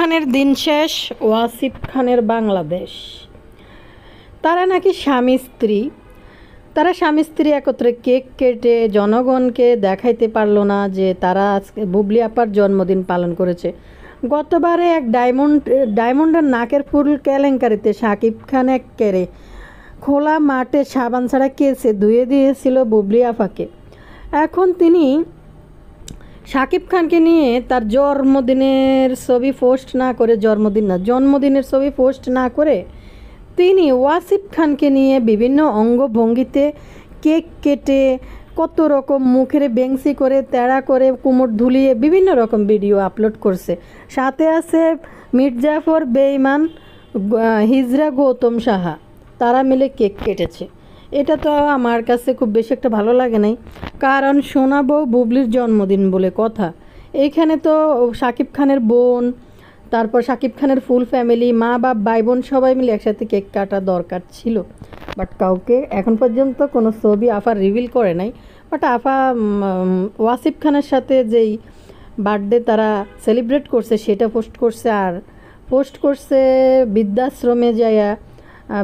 খানের দিন শেষ, ওয়াসিফ খানের বাংলাদেশ। তারা নাকি স্বামী স্ত্রী একত্রে কেক কেটে জনগণকে দেখাইতে পারলো না যে তারা আজকে বুবলি আপার জন্মদিন পালন করেছে। গতবারে এক ডায়মন্ডের নাকের ফুল কেলেঙ্কারিতে শাকিব খান এক কেড়ে খোলা মাঠে সাবান ছাড়া কেসে ধুয়ে দিয়েছিল বুবলি আপাকে। এখন তিনি শাকিব খানকে নিয়ে তার জন্মদিনের ছবি পোস্ট না করে তিনি ওয়াসিফ খানকে নিয়ে বিভিন্ন অঙ্গভঙ্গিতে কেক কেটে কত রকম মুখের বেংসি করে তেড়া করে কুমোর ধুলিয়ে বিভিন্ন রকম ভিডিও আপলোড করছে। সাথে আছে মির্জাফর বেঈমান, হিজরা গৌতম সাহা, তারা মিলে কেক কেটেছে। এটা তো আমার কাছে খুব বেশি একটা ভালো লাগে নাই, কারণ শোনাবো বুবলির জন্মদিন বলে কথা। এইখানে তো শাকিব খানের বোন, তারপর শাকিব খানের ফুল ফ্যামিলি, মা বাপ ভাই বোন সবাই মিলে একসাথে কেক কাটা দরকার ছিল। বাট কাউকে এখন পর্যন্ত কোনো ছবি আফা রিভিল করে নাই। বাট আফা ওয়াসিফ খানের সাথে যেই বার্থডে তারা সেলিব্রেট করছে সেটা পোস্ট করছে বৃদ্ধাশ্রমে যাইয়া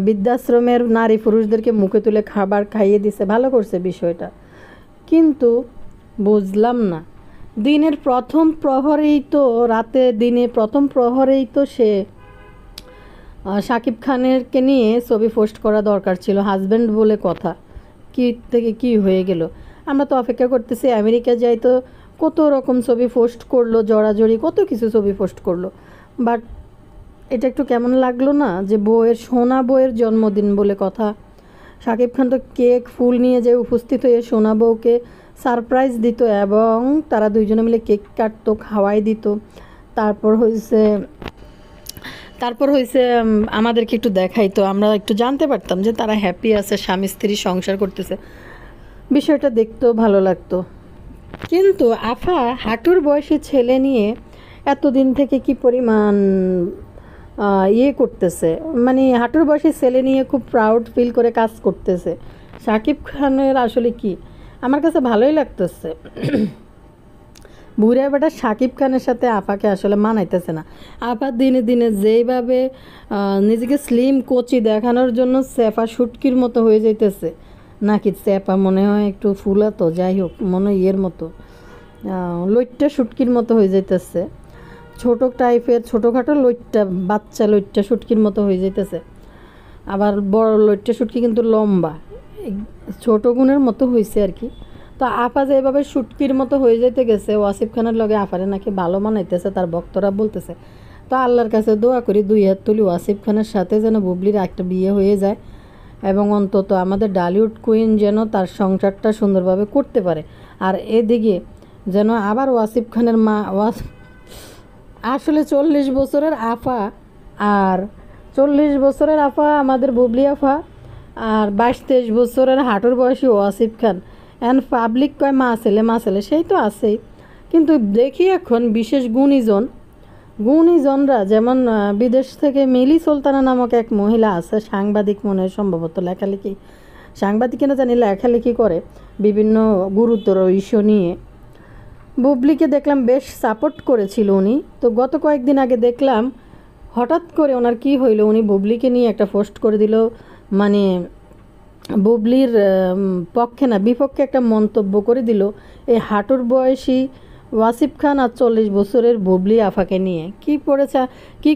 বৃদ্ধাশ্রমের নারী পুরুষদেরকে মুখে তুলে খাবার খাইয়ে দিছে। ভালো করছে বিষয়টা, কিন্তু বুঝলাম না দিনের প্রথম প্রহরেই তো সে শাকিব খানেরকে নিয়ে ছবি পোস্ট করা দরকার ছিল। হাজব্যান্ড বলে কথা, কি থেকে কি হয়ে গেল। আমরা তো অপেক্ষা করতেছি আমেরিকা যাই, তো কত রকম ছবি পোস্ট করলো, জড়াজড়ি কত কিছু ছবি পোস্ট করলো। বাট এটা একটু কেমন লাগলো না যে সোনা বউয়ের জন্মদিন বলে কথা। শাকিব খান তো কেক ফুল নিয়ে যে উপস্থিত হয়ে সোনা বউকে সারপ্রাইজ দিত এবং তারা দুইজনে মিলে কেক কাটতো, খাওয়াই দিত। তারপর হয়েছে আমাদেরকে একটু দেখাইতো, আমরা একটু জানতে পারতাম যে তারা হ্যাপি আছে, স্বামী স্ত্রী সংসার করতেছে। বিষয়টা দেখতেও ভালো লাগতো। কিন্তু আফা হাঁটুর বয়সী ছেলে নিয়ে এতদিন থেকে কি পরিমাণ করতেছে, মানে হাঁটুর বয়সী ছেলে নিয়ে খুব প্রাউড ফিল করে কাজ করতেছে। শাকিব খানের আসলে কি আমার কাছে ভালোই লাগতেছে। বুড়া বেটা শাকিব খানের সাথে আপাকে আসলে মানাইতেছে না। আপা দিনে দিনে যেইভাবে নিজেকে স্লিম কোচি দেখানোর জন্য চেপা শুটকির মতো হয়ে যাইতেছে, নাকি চেপা মনে হয় একটু ফুলা, তো যাই হোক মনে হয় মতো লইট্টা শুটকির মতো হয়ে যাইতেছে। ছোটোখাটো বাচ্চা লইট্টা শুটকির মতো হয়ে যাইতেছে। আবার বড় লইট্টা শুটকি কিন্তু লম্বা, ছোটো গুণের মতো হয়েছে আর কি। তো আপা যেভাবে শুটকির মতো হয়ে যেতে গেছে, ওয়াসিফ খানের লগে আপারে নাকি ভালো মানাইতেছে তার ভক্তরা বলতেছে। তো আল্লাহর কাছে দোয়া করি 2 হাত তুলি ওয়াসিফ খানের সাথে যেন বুবলির একটা বিয়ে হয়ে যায়, এবং অন্তত আমাদের ডালিউড কুইন যেন তার সংসারটা সুন্দরভাবে করতে পারে। আর এদিকে যেন আবার ওয়াসিফ খানের আসলে 40 বছরের আফা আমাদের বুবলি আফা, আর 22-23 বছরের হাঁটুর বয়সী ওয়াসিফ খান। এখন পাবলিক কয় মা ছেলে, সেই তো আছেই। কিন্তু দেখি এখন বিশেষ গুণীজনরা, যেমন বিদেশ থেকে মিলি সুলতানা নামক এক মহিলা আছে, সাংবাদিক মনে হয়, সম্ভবত সাংবাদিক না জানি, লেখালেখি করে বিভিন্ন গুরুতর ইস্যু নিয়ে। বুবলিকে দেখলাম বেশ সাপোর্ট করেছিল উনি। তো গত কয়েকদিন আগে দেখলাম হঠাৎ করে ওনার কি হইল, উনি বুবলিকে নিয়ে একটা পোস্ট করে দিল, মানে বুবলির পক্ষে না বিপক্ষে একটা মন্তব্য করে দিল এই হাঁটুর বয়সী ওয়াসিফ খান আর 40 বছরের বুবলি আফাকে নিয়ে। কি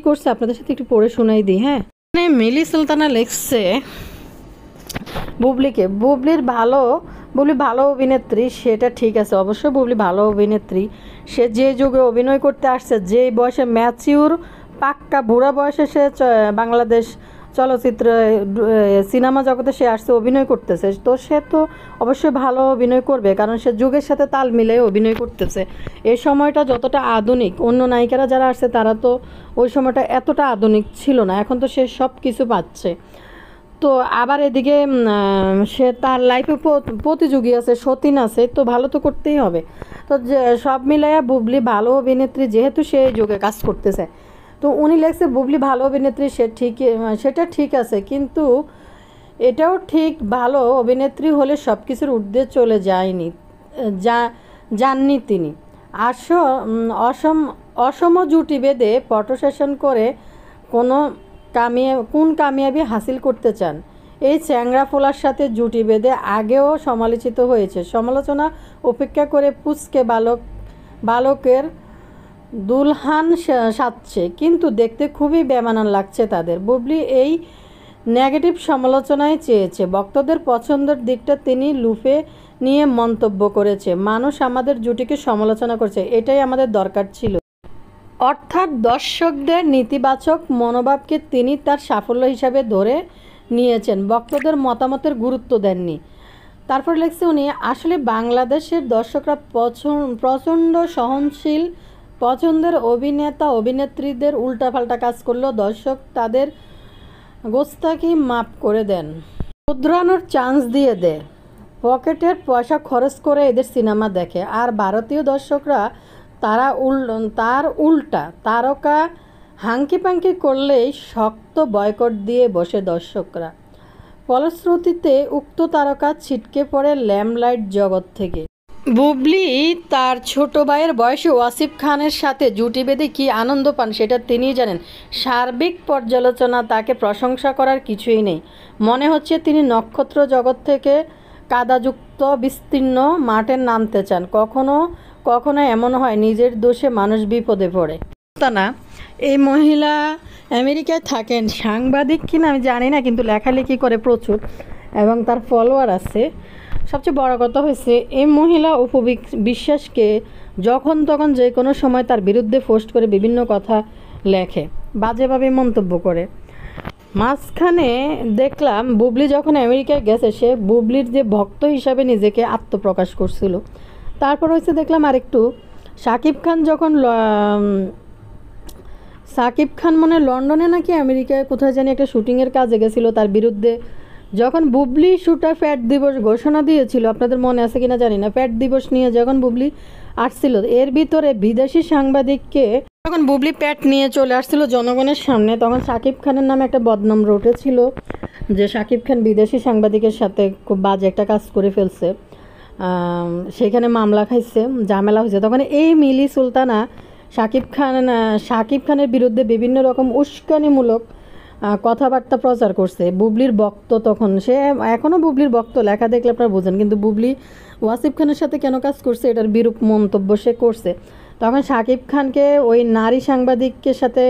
করছে আপনাদের সাথে একটু পড়ে শোনাই দিই। হ্যাঁ, মানে মিলি সুলতানা লিখছে বুবলি ভালো অভিনেত্রী, সেটা ঠিক আছে, অবশ্যই বুবলি ভালো অভিনেত্রী। সে যে যুগে অভিনয় করতে আসছে, যে বয়সে ম্যাচিউর পাক্কা বুড়া বয়সে সে বাংলাদেশ চলচ্চিত্র সিনেমা জগতে সে আসছে, অভিনয় করতেছে, তো সে তো অবশ্যই ভালো অভিনয় করবে, কারণ সে যুগের সাথে তাল মিলিয়ে অভিনয় করতেছে। এই সময়টা যতটা আধুনিক, অন্য নায়িকারা যারা আসছে তারা তো ওই সময়টা এতটা আধুনিক ছিল না, এখন তো সে সব কিছু পাচ্ছে। তো আবার এদিকে সে তার লাইফে প্রতিযোগী আছে, সতীন আছে, তো ভালো তো করতেই হবে। তো সব মিলাইয়া বুবলি ভালো অভিনেত্রী, যেহেতু সে যুগে কাজ করতেছে। তো উনি লেখছে বুবলি ভালো অভিনেত্রী, সেটা ঠিক আছে, কিন্তু এটাও ঠিক ভালো অভিনেত্রী হলে সব কিছুর ঊর্ধ্বে চলে যাননি তিনি। অসম জুটি বেঁধে ফটো সেশন করে কোন কামিয়াবি হাসিল করতে চান? এই চ্যাংড়া ফোলার সাথে জুটি বেঁধে আগেও সমালোচিত হয়েছে। সমালোচনা উপেক্ষা করে পুচকে বালকের দুলহান সাজছে, কিন্তু দেখতে খুবই বেমানান লাগছে তাদের। বুবলি এই নেগেটিভ সমালোচনায় চেয়েছে ভক্তদের পছন্দের দিকটা তিনি লুফে নিয়ে মন্তব্য করেছে, মানুষ আমাদের জুটিকে সমালোচনা করছে, এটাই আমাদের দরকার ছিল। অর্থাৎ দর্শকদের নেতিবাচক মনোভাবকে তিনি তার সাফল্য হিসাবে ধরে নিয়েছেন, ভক্তদের মতামতের গুরুত্ব দেননি। তারপর লিখছে উনি, আসলে বাংলাদেশের দর্শকরা প্রচণ্ড সহনশীল, পছন্দের অভিনেতা অভিনেত্রীদের উল্টাপাল্টা কাজ করলেও দর্শক তাদের গোস্তাকি মাফ করে দেন, শুধরানোর চান্স দিয়ে দেয়, পকেটের পয়সা খরচ করে এদের সিনেমা দেখে। আর ভারতীয় দর্শকরা তার উল্টা তারকা হাঙ্কি পাঙ্কি করলেই শক্ত বয়কট দিয়ে বসে দর্শকরা। ফলশ্রুতিতে উক্ত তারকা ছিটকে পড়ে ল্যামলাইট জগৎ থেকে। বুবলি তার ছোট ভাইয়ের বয়সে ওয়াসিফ খানের সাথে জুটি বেঁধে কী আনন্দ পান সেটা তিনিই জানেন। সার্বিক পর্যালোচনা তাকে প্রশংসা করার কিছুই নেই। মনে হচ্ছে তিনি নক্ষত্র জগৎ থেকে কাদাযুক্ত বিস্তীর্ণ মাঠে নামতে চান। কখনো কখনো এমন হয় নিজের দোষে মানুষ বিপদে পড়ে। তা না, এই মহিলা আমেরিকায় থাকেন, সাংবাদিক কিনা আমি জানি না, কিন্তু লেখালেখি করে প্রচুর এবং তার ফলোয়ার আছে। সবচেয়ে বড় কথা হয়েছে এই মহিলা বিশ্বাসকে যখন তখন যে কোনো সময় তার বিরুদ্ধে পোস্ট করে বিভিন্ন কথা লেখে, বাজেভাবে মন্তব্য করে। মাঝখানে দেখলাম বুবলি যখন আমেরিকায় গেছে সে বুবলির যে ভক্ত হিসাবে নিজেকে আত্মপ্রকাশ করছিল। তারপর হয়েছে দেখলাম আরেকটু শাকিব খান মনে লন্ডনে নাকি আমেরিকায় কোথায় জানি একটা শুটিংয়ের কাজে গেছিলো, তার বিরুদ্ধে যখন বুবলি শুটা ফ্যাট দিবস ঘোষণা দিয়েছিল, আপনাদের মনে আছে কিনা জানি না, ফ্যাট দিবস নিয়ে যখন বুবলি আসছিল, এর ভিতরে বিদেশি সাংবাদিককে যখন বুবলি প্যাট নিয়ে চলে আসছিল জনগণের সামনে, তখন শাকিব খানের নামে একটা বদনাম রটেছিল যে শাকিব খান বিদেশি সাংবাদিকের সাথে খুব বাজে একটা কাজ করে ফেলছে, সেখানে মামলা খাইছে, ঝামেলা হয়েছে। তখন এই মিলি সুলতানা শাকিব খানের বিরুদ্ধে বিভিন্ন রকম উস্কানিমূলক কথাবার্তা প্রচার করছে। বুবলির বক্ত তখন, সে এখনও বুবলির বক্ত, লেখা দেখলে আপনারা বোঝেন, কিন্তু বুবলি ওয়াসিফ খানের সাথে কেন কাজ করছে এটার বিরূপ মন্তব্য সে করছে। তখন শাকিব খানকে ওই নারী সাংবাদিকের সাথে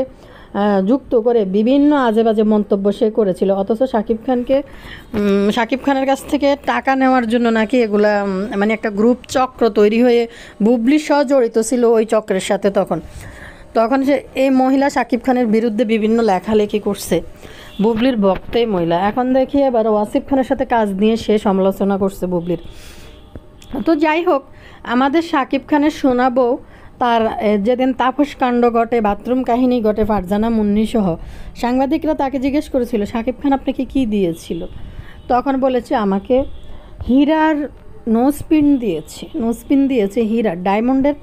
যুক্ত করে বিভিন্ন আজে বাজে মন্তব্য সে করেছিল। অথচ শাকিব খানের কাছ থেকে টাকা নেওয়ার জন্য নাকি এগুলা মানে একটা গ্রুপ চক্র তৈরি হয়ে বুবলি সহ জড়িত ছিল ওই চক্রের সাথে। তখন সে এই মহিলা শাকিব খানের বিরুদ্ধে বিভিন্ন লেখালেখি করছে, বুবলির ভক্তই মহিলা। এখন দেখি এবার ওয়াসিফ খানের সাথে কাজ নিয়ে সে সমালোচনা করছে বুবলির। তো যাই হোক, আমাদের শাকিব খানের শোনাবো তার যেদিন তাপস কাণ্ড ঘটে, বাথরুম কাহিনী ঘটে, ফারজানা মুন্নি সহ সাংবাদিকরা তাকে জিজ্ঞেস করেছিল শাকিব খান আপনাকে কী দিয়েছিল, তখন বলেছে আমাকে হীরার নোজপিন দিয়েছে, হীরার ডায়মন্ডের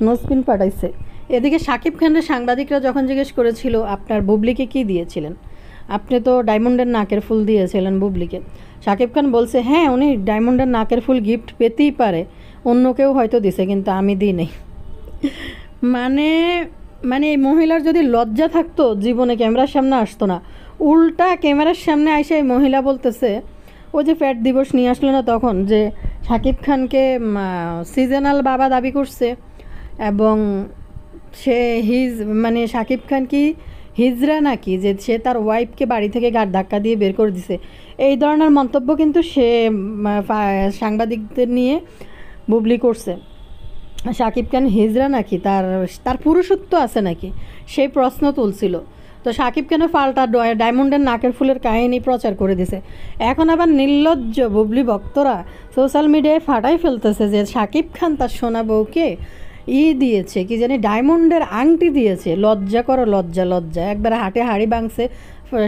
নোজপিন পাঠাইছে। এদিকে শাকিব খানের সাংবাদিকরা যখন জিজ্ঞেস করেছিল আপনার বুবলিকে কী দিয়েছিলেন, আপনি তো ডায়মন্ডের নাকের ফুল দিয়েছিলেন বুবলিকে, শাকিব খান বলছে হ্যাঁ উনি ডায়মন্ডের নাকের ফুল গিফট পেতেই পারে, অন্য কেউ হয়তো দিছে, কিন্তু আমি দিই নাই। মানে এই মহিলার যদি লজ্জা থাকতো জীবনে ক্যামেরার সামনে আসতো না, উল্টা ক্যামেরার সামনে এসে এই মহিলা বলতেছে ওই যে ফ্যাট দিবস নিয়ে আসলো না তখন, যে শাকিব খানকে সিজনাল বাবা দাবি করছে এবং সে শাকিব খান কি হিজড়া নাকি, যে সে তার ওয়াইফকে বাড়ি থেকে গাড় ধাক্কা দিয়ে বের করে দিছে। এই ধরনের মন্তব্য কিন্তু সে সাংবাদিকদের নিয়ে বুবলি করছে। শাকিব খান হিজড়া নাকি, তার পুরুষত্ব আছে নাকি, সেই প্রশ্ন তুলছিল। তো শাকিব খানও পাল্টা ডায়মন্ডের নাকের ফুলের কাহিনী প্রচার করে দিছে। এখন আবার নির্লজ্জ বুবলি ভক্তরা সোশ্যাল মিডিয়ায় ফাটাই ফেলতেছে যে শাকিব খান তার সোনা বউকে দিয়েছে, কি জানি ডায়মন্ডের আংটি দিয়েছে। লজ্জা করো, লজ্জা। একবার হাটে হাড়ি ভাঙছে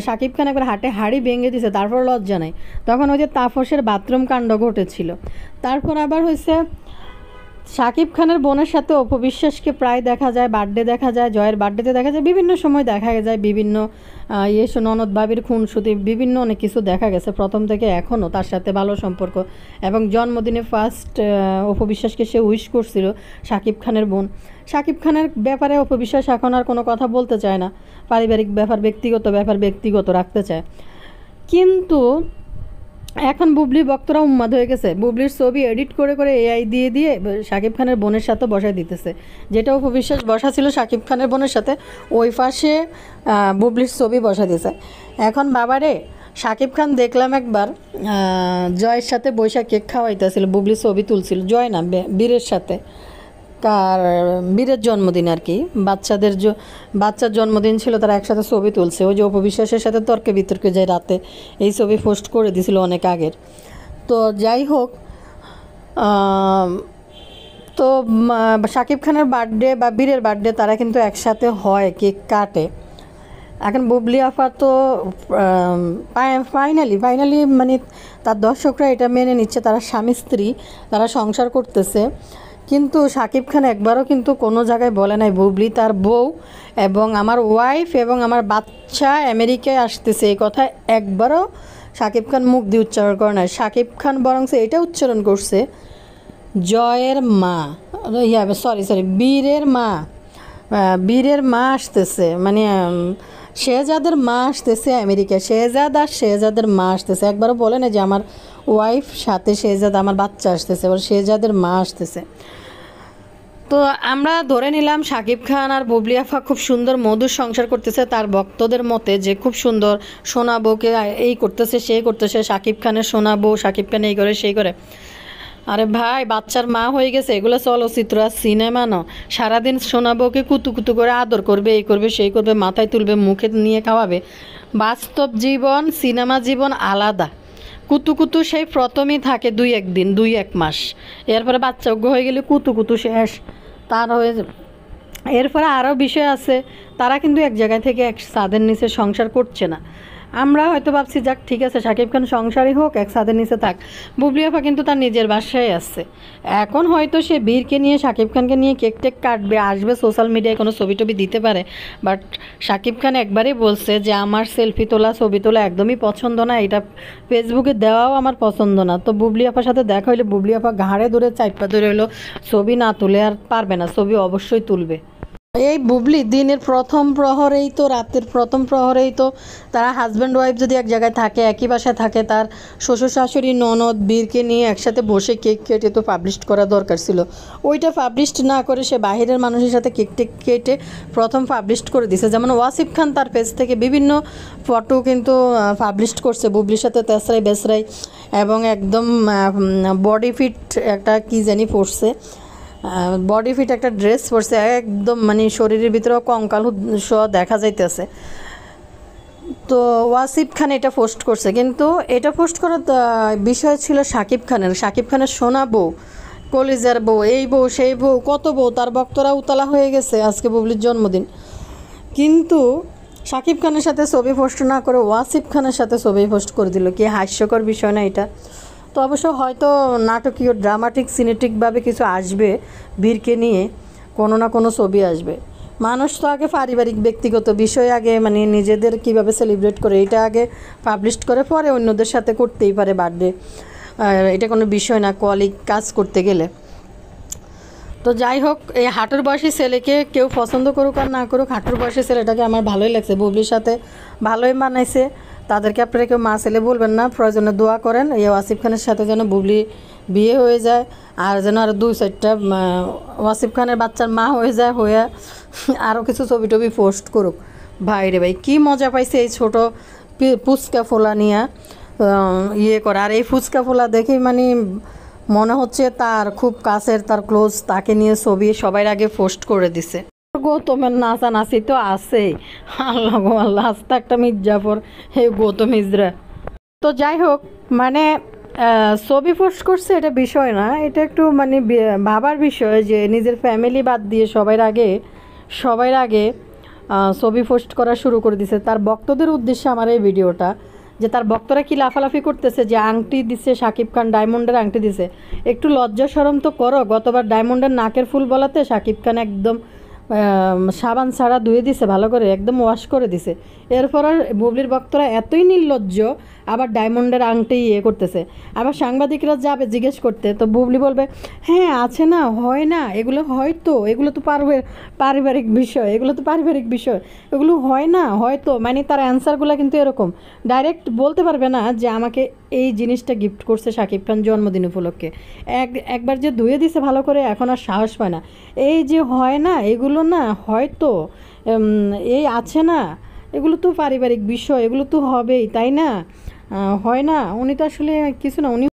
শাকিব খান, একবার হাটে হাড়ি ভেঙে দিছে, তারপর লজ্জা নাই। তখন ওই যে তাপসের বাথরুম কাণ্ড ঘটেছিল। তারপর আবার হয়েছে শাকিব খানের বোনের সাথে অপু বিশ্বাসকে প্রায় দেখা যায়, বার্থডে দেখা যায়, জয়ের বার্থডেতে দেখা যায়, বিভিন্ন সময় দেখা যায়, বিভিন্ন ননদ ভাবির খুনসুটি, বিভিন্ন অনেক কিছু দেখা গেছে প্রথম থেকে এখনও তার সাথে ভালো সম্পর্ক। এবং জন্মদিনে ফার্স্ট অপু বিশ্বাসকে সে উইশ করছিল শাকিব খানের বোন। শাকিব খানের ব্যাপারে অপু বিশ্বাস এখন আর কোনো কথা বলতে চায় না, পারিবারিক ব্যাপার ব্যক্তিগত রাখতে চায়। কিন্তু এখন বুবলির ভক্তরা উন্মাদ হয়ে গেছে, বুবলির ছবি এডিট করে করে এআই দিয়ে দিয়ে শাকিব খানের বোনের সাথে বসায় দিতেছে। যেটা অপু বিশ্বাস বসা ছিল শাকিব খানের বোনের সাথে, ওই পাশে বুবলির ছবি বসা দিয়েছে। এখন বাবারে শাকিব খান দেখলাম একবার জয়ের সাথে বৈশা কেক খাওয়াইতেছিল, বুবলির ছবি তুলছিল, জয় না বীরের সাথে, কার বীরের জন্মদিন আর কি, বাচ্চার জন্মদিন ছিল, তারা একসাথে ছবি তুলছে। ওই যে অপু বিশ্বাসের সাথে তর্কে বিতর্কে যায় রাতে, এই ছবি পোস্ট করে দিছিল অনেক আগের। তো যাই হোক, তো শাকিব খানের বার্থডে বা বীরের বার্থডে তারা কিন্তু একসাথে হয়, কেক কাটে। এখন বুবলি আফা তো ফাইনালি মানে তার দর্শকরা এটা মেনে নিচ্ছে, তারা স্বামী স্ত্রী, তারা সংসার করতেছে। কিন্তু শাকিব খান একবারও কিন্তু কোনো জায়গায় বলে নাই বুবলি তার বউ এবং আমার ওয়াইফ এবং আমার বাচ্চা আমেরিকায় আসতেছে, এই কথা একবারও শাকিব খান মুখ দিয়ে উচ্চারণ করে নাই। শাকিব খান বরং এটা উচ্চারণ করছে, জয়ের মা, বীরের মা আসতেছে, মানে শেহজাদের মা আসতেছে আমেরিকা, শেহজাদ আর শেহজাদের মা আসতেছে। একবারও বলে না যে আমার ওয়াইফ সাথে শেহজাদ, আমার বাচ্চা আসতেছে, বলে শেহজাদের মা আসতেছে। তো আমরা ধরে নিলাম শাকিব খান আর বুবলি আফা খুব সুন্দর মধুর সংসার করতেছে, তার ভক্তদের মতে যে খুব সুন্দর, সোনা বউকে এই করতেছে সেই করতেছে, শাকিব খানের সোনা বউ, শাকিব খান এই করে সেই করে। আরে ভাই, বাচ্চার মা হয়ে গেছে, এগুলো চলচ্চিত্র আর সিনেমা না। সারাদিন সোনা বউকে কুতু কুতু করে আদর করবে, এই করবে সেই করবে, মাথায় তুলবে, মুখে নিয়ে খাওয়াবে। বাস্তব জীবন, সিনেমা জীবন আলাদা। কুতু কুতু সেই প্রথমেই থাকে 2-1 মাস, এরপরে বাচ্চাজ্ঞ হয়ে গেলে কুতু কুতু শেষ। তার হয়ে এরপরে আরও বিষয় আছে, তারা কিন্তু এক জায়গায় থেকে এক ছাদের নিচে সংসার করছে না। আমরা হয়তো ভাবছি যাক ঠিক আছে, শাকিব খান সংসারই হোক, এক ছাদের নিচে থাক। বুবলি আফা কিন্তু তার নিজের বাসায় আসছে। এখন হয়তো সে বীরকে নিয়ে, শাকিব খানকে নিয়ে কেক টেক কাটবে, আসবে, সোশ্যাল মিডিয়ায় কোনো ছবি টবি দিতে পারে। বাট শাকিব খান একবারই বলছে যে আমার সেলফি তোলা, ছবি তোলা একদমই পছন্দ না, এটা ফেসবুকে দেওয়াও আমার পছন্দ না। তো বুবলি আপার সাথে দেখা হইলে বুবলি আপা ঘাড়ে ধরে চাইপা ধরে হলো, ছবি না তুলে আর পারবে না, ছবি অবশ্যই তুলবে। এই বুবলি দিনের প্রথম প্রহরেই তো, রাতের প্রথম প্রহরেই তো তারা হাজব্যান্ড ওয়াইফ যদি এক জায়গায় থাকে, একই বাসায় থাকে, তার শ্বশুর শাশুড়ি ননদ বীরকে নিয়ে একসাথে বসে কেক কেটে তো পাবলিশ করা দরকার ছিল। ওইটা পাবলিশ না করে সে বাহিরের মানুষের সাথে কেক টেক কেটে প্রথম পাবলিশ করে দিছে। যেমন ওয়াসিফ খান তার পেজ থেকে বিভিন্ন ফটো কিন্তু পাবলিশ করছে বুবলির সাথে তেসরাই বেসরাই, এবং একদম বডি ফিট একটা কি জানি পড়ছে, বডি ফিট একটা ড্রেস পরছে, একদম মানে শরীরের ভিতরেও কঙ্কাল দেখা যাইতেছে। তো ওয়াসিফ খান এটা পোস্ট করছে, কিন্তু এটা পোস্ট করার বিষয় ছিল শাকিব খানের সোনা বউ, কলিজার বউ, এই বউ সেই বউ, কত বউ, তার ভক্তরা উতলা হয়ে গেছে। আজকে বুবলির জন্মদিন, কিন্তু শাকিব খানের সাথে ছবি পোস্ট না করে ওয়াসিফ খানের সাথে ছবি পোস্ট করে দিল। কি হাস্যকর বিষয় না এটা? তো অবশ্য হয়তো নাটকীয় ড্রামাটিক সিনেটিকভাবে কিছু আসবে, বীরকে নিয়ে কোনো না কোনো ছবি আসবে। মানুষ তো আগে পারিবারিক ব্যক্তিগত বিষয় আগে মানে নিজেদের কিভাবে সেলিব্রেট করে এটা আগে পাবলিশ করে, পরে অন্যদের সাথে করতেই পারে বার্থডে, এটা কোনো বিষয় না কলিগ কাজ করতে গেলে। তো যাই হোক, এই হাঁটুর বয়সী ছেলেকে কেউ পছন্দ করুক আর না করুক, হাঁটুর বয়সী ছেলেটাকে আমার ভালোই লাগছে, বুবলির সাথে ভালোই মানাইছে। তাদেরকে আপনারা কেউ মা ছেলে বলবেন না, প্রয়োজনে দোয়া করেন এই ওয়াসিফ খানের সাথে যেন বুবলি বিয়ে হয়ে যায়, আর যেন আরও 2-4টা ওয়াসিফ খানের বাচ্চার মা হয়ে যায়, হয়ে আরও কিছু ছবি টবি পোস্ট করুক। ভাই রে ভাই, কী মজা পাইছে এই ছোটো ফুচকা ফোলা নিয়ে ইয়ে করে। আর এই ফুচকা ফোলা দেখেই মানে মনে হচ্ছে তার খুব কাছের, তার ক্লোজ, তাকে নিয়ে ছবি সবার আগে পোস্ট করে দিছে। গৌতমের নাচানাচি তো আছেই, আল্লাহ গো আল্লাহ, আস্তে একটা মির্জাফর, হে গৌতম ইজরা। তো যাই হোক, মানে ছবি পোস্ট করছে এটা বিষয় না, এটা একটু মানে ভাবার বিষয় যে নিজের ফ্যামিলি বাদ দিয়ে সবার আগে ছবি পোস্ট করা শুরু করে দিছে। তার ভক্তদের উদ্দেশ্যে আমার এই ভিডিওটা যে তার ভক্তরা কি লাফালাফি করতেছে যে আংটি দিছে শাকিব খান, ডায়মন্ডের আংটি দিছে। একটু লজ্জা শরম তো করো, গতবার ডায়মন্ডের নাকের ফুল বলাতে শাকিব খান একদম সাবান ছাড়া ধুয়ে দিছে, ভালো করে একদম ওয়াশ করে দিছে। এরপর আর বুবলির ভক্তরা এতই নির্লজ্জ, আবার ডায়মন্ডের আংটি করতেছে। আবার সাংবাদিকরা যাবে জিজ্ঞেস করতে, তো বুবলি বলবে হ্যাঁ আছে না, হয় না, এগুলো হয়তো, এগুলো তো পারিবারিক বিষয়, এগুলো তো পারিবারিক বিষয়, এগুলো হয় না হয়তো। মানে তার অ্যান্সারগুলো কিন্তু এরকম, ডাইরেক্ট বলতে পারবে না যে আমাকে এই জিনিসটা গিফট করছে শাকিব খান জন্মদিন উপলক্ষে। একবার যে ধুয়ে দিছে ভালো করে, এখন আর সাহস পায় না। এই যে হয় না, এগুলো না হয়তো, এই আছে না, এগুলো তো পারিবারিক বিষয়, এগুলো তো হবেই, তাই না? হয় না, উনি তো আসলে কিছু না, উনি